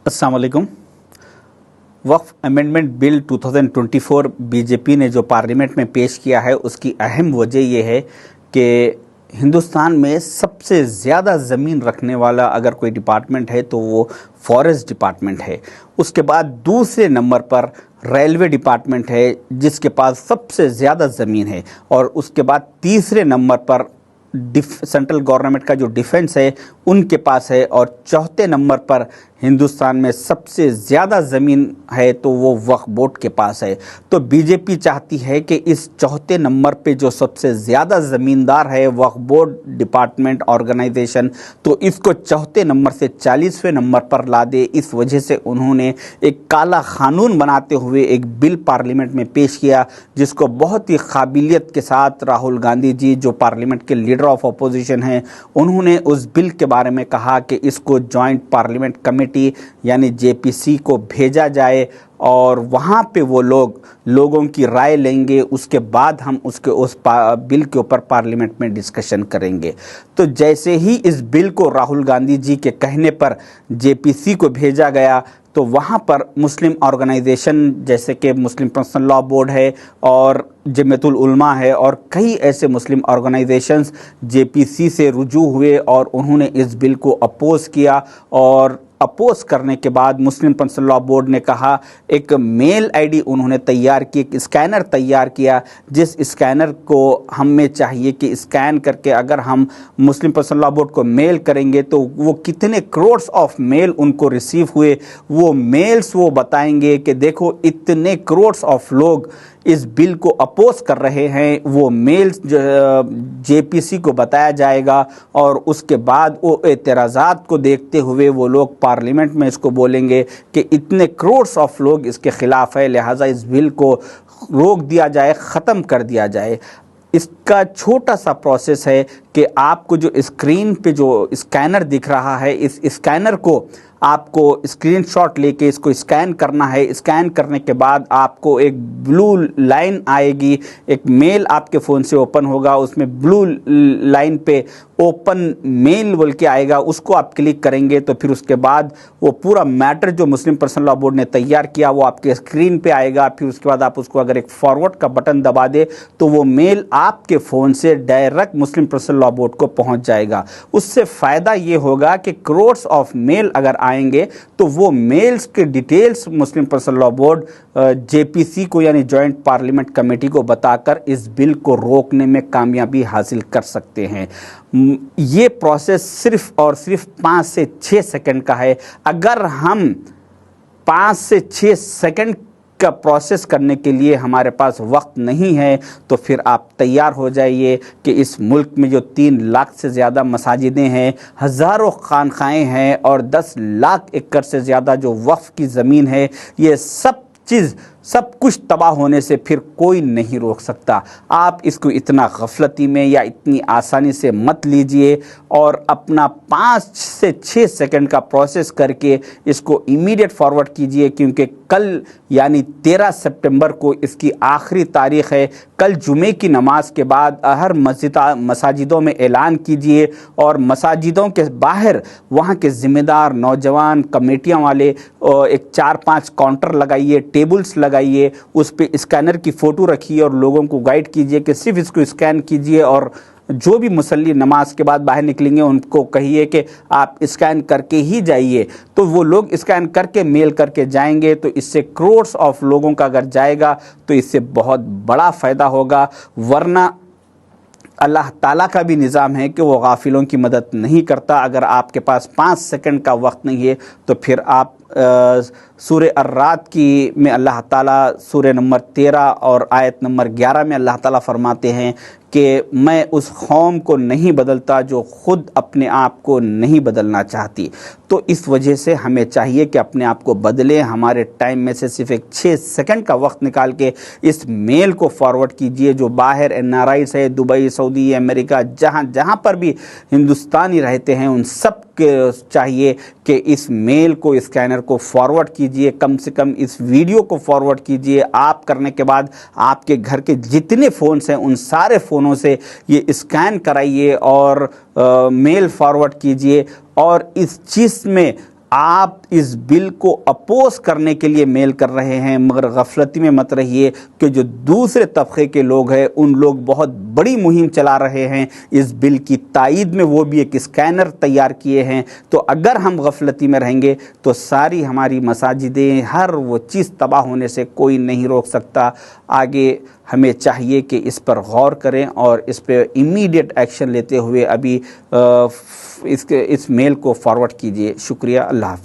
अस्सलाम वालेकुम। वक्फ amendment bill 2024 BJP ने जो पार्लियामेंट में पेश किया है, उसकी अहम वजह यह है कि हिंदुस्तान में सबसे ज़्यादा ज़मीन रखने वाला अगर कोई डिपार्टमेंट है तो वो फॉरेस्ट डिपार्टमेंट है। उसके बाद दूसरे नंबर पर रेलवे डिपार्टमेंट है जिसके पास सबसे ज़्यादा ज़मीन है, और उसके बाद तीसरे नंबर पर सेंट्रल गवर्नमेंट का जो डिफेंस है उनके पास है, और चौथे नंबर पर हिंदुस्तान में सबसे ज़्यादा ज़मीन है तो वो वक्फ बोर्ड के पास है। तो बीजेपी चाहती है कि इस चौथे नंबर पे जो सबसे ज़्यादा ज़मींदार है वक्फ बोर्ड डिपार्टमेंट ऑर्गेनाइजेशन, तो इसको चौथे नंबर से 40वें नंबर पर ला दे। इस वजह से उन्होंने एक काला कानून बनाते हुए एक बिल पार्लियामेंट में पेश किया, जिसको बहुत ही काबिलियत के साथ राहुल गांधी जी, जो पार्लियामेंट के लीडर ऑफ अपोजिशन हैं, उन्होंने उस बिल के बारे में कहा कि इसको जॉइंट पार्लियामेंट कमेटी यानी जेपीसी को भेजा जाए, और वहाँ पे वो लोगों की राय लेंगे। उसके बाद हम उस बिल के ऊपर पार्लियामेंट में डिस्कशन करेंगे। तो जैसे ही इस बिल को राहुल गांधी जी के कहने पर जेपीसी को भेजा गया, तो वहाँ पर मुस्लिम ऑर्गेनाइजेशन जैसे कि मुस्लिम पर्सनल लॉ बोर्ड है और जमीयतुल उलमा है और कई ऐसे मुस्लिम ऑर्गेनाइजेशंस जेपीसी से रुजू हुए और उन्होंने इस बिल को अपोज किया। और अपोज करने के बाद मुस्लिम पर्सनल लॉ बोर्ड ने कहा, एक मेल आईडी उन्होंने तैयार की, एक स्कैनर तैयार किया, जिस स्कैनर को हमें चाहिए कि स्कैन करके अगर हम मुस्लिम पर्सनल लॉ बोर्ड को मेल करेंगे तो वो कितने करोड्स ऑफ मेल उनको रिसीव हुए, वो मेल्स वो बताएंगे कि देखो इतने करोड्स ऑफ लोग इस बिल को अपोज कर रहे हैं। वो मेल्स जेपीसी को बताया जाएगा, और उसके बाद वो एतराज़ात को देखते हुए वो लोग पार्लियामेंट में इसको बोलेंगे कि इतने करोड्स ऑफ लोग इसके ख़िलाफ़ है, लिहाजा इस बिल को रोक दिया जाए, ख़त्म कर दिया जाए। इसका छोटा सा प्रोसेस है कि आपको जो स्क्रीन पे जो स्कैनर दिख रहा है, इस स्कैनर को आपको स्क्रीनशॉट लेके इसको स्कैन करना है। स्कैन करने के बाद आपको एक ब्लू लाइन आएगी, एक मेल आपके फ़ोन से ओपन होगा, उसमें ब्लू लाइन पे ओपन मेल बोल के आएगा, उसको आप क्लिक करेंगे तो फिर उसके बाद वो पूरा मैटर जो मुस्लिम पर्सनल लॉ बोर्ड ने तैयार किया वो आपके स्क्रीन पे आएगा। फिर उसके बाद आप उसको अगर एक फॉरवर्ड का बटन दबा दे तो वो मेल आपके फ़ोन से डायरेक्ट मुस्लिम पर्सनल लॉ बोर्ड को पहुंच जाएगा। उससे फ़ायदा ये होगा कि करोड्स ऑफ मेल अगर आएंगे तो वो मेल्स के डिटेल्स मुस्लिम पर्सनल लॉ बोर्ड जेपीसी को यानी जॉइंट पार्लियामेंट कमेटी को बताकर इस बिल को रोकने में कामयाबी हासिल कर सकते हैं। ये प्रोसेस सिर्फ और सिर्फ 5 से 6 सेकंड का है। अगर हम 5 से 6 सेकंड का प्रोसेस करने के लिए हमारे पास वक्त नहीं है तो फिर आप तैयार हो जाइए कि इस मुल्क में जो 3 लाख से ज़्यादा मसाजिदें हैं, हज़ारों खानखाएँ हैं और 10 लाख एकड़ से ज़्यादा जो वक्फ की ज़मीन है, ये सब कुछ तबाह होने से फिर कोई नहीं रोक सकता। आप इसको इतना गफलती में या इतनी आसानी से मत लीजिए और अपना 5 से 6 सेकंड का प्रोसेस करके इसको इमीडिएट फॉरवर्ड कीजिए, क्योंकि कल यानी 13 सितंबर को इसकी आखिरी तारीख़ है। कल जुमे की नमाज के बाद हर मसाजिदों में ऐलान कीजिए और मसाजिदों के बाहर वहाँ के ज़िम्मेदार नौजवान कमेटियाँ वाले एक 4-5 काउंटर लगाइए, टेबल्स लगाइए, उस पे स्कैनर की फ़ोटो रखिए और लोगों को गाइड कीजिए कि सिर्फ इसको स्कैन कीजिए, और जो भी मुसल्ली नमाज के बाद बाहर निकलेंगे उनको कहिए कि आप स्कैन करके ही जाइए। तो वो लोग स्कैन करके मेल करके जाएंगे, तो इससे करोड्स ऑफ लोगों का अगर जाएगा तो इससे बहुत बड़ा फ़ायदा होगा। वरना अल्लाह ताला का भी निज़ाम है कि वो गाफिलों की मदद नहीं करता। अगर आपके पास 5 सेकंड का वक्त नहीं है तो फिर आप सूरह अर्राद की में अल्लाह ताला सूरह नंबर 13 और आयत नंबर 11 में अल्लाह ताला फरमाते हैं कि मैं उस कौम को नहीं बदलता जो ख़ुद अपने आप को नहीं बदलना चाहती। तो इस वजह से हमें चाहिए कि अपने आप को बदलें। हमारे टाइम में से सिर्फ एक 6 सेकंड का वक्त निकाल के इस मेल को फॉरवर्ड कीजिए। जो बाहर NRIs है, दुबई, सऊदी, अमेरिका, जहाँ पर भी हिंदुस्तानी रहते हैं, उन सब के चाहिए कि इस मेल को, स्कैनर को फॉरवर्ड कीजिए। कम से कम इस वीडियो को फॉरवर्ड कीजिए। आप करने के बाद आपके घर के जितने फ़ोन्स हैं उन सारे फ़ोनों से ये स्कैन कराइए और मेल फॉरवर्ड कीजिए। और इस चीज़ में آپ اس بل کو اپوز کرنے کے لیے میل کر رہے ہیں، مگر غفلتی میں مت رہیے کہ جو دوسرے طبقے کے لوگ ہیں ان لوگ بہت بڑی مہم چلا رہے ہیں اس بل کی تائید میں، وہ بھی ایک اسکینر تیار کیے ہیں۔ تو اگر ہم غفلتی میں رہیں گے تو ساری ہماری مساجدیں، ہر وہ چیز تباہ ہونے سے کوئی نہیں روک سکتا۔ آگے ہمیں چاہیے کہ اس پر غور کریں اور اس پہ امیڈیٹ ایکشن لیتے ہوئے ابھی اس میل کو فارورڈ کیجیے۔ شکریہ، اللہ حافظ۔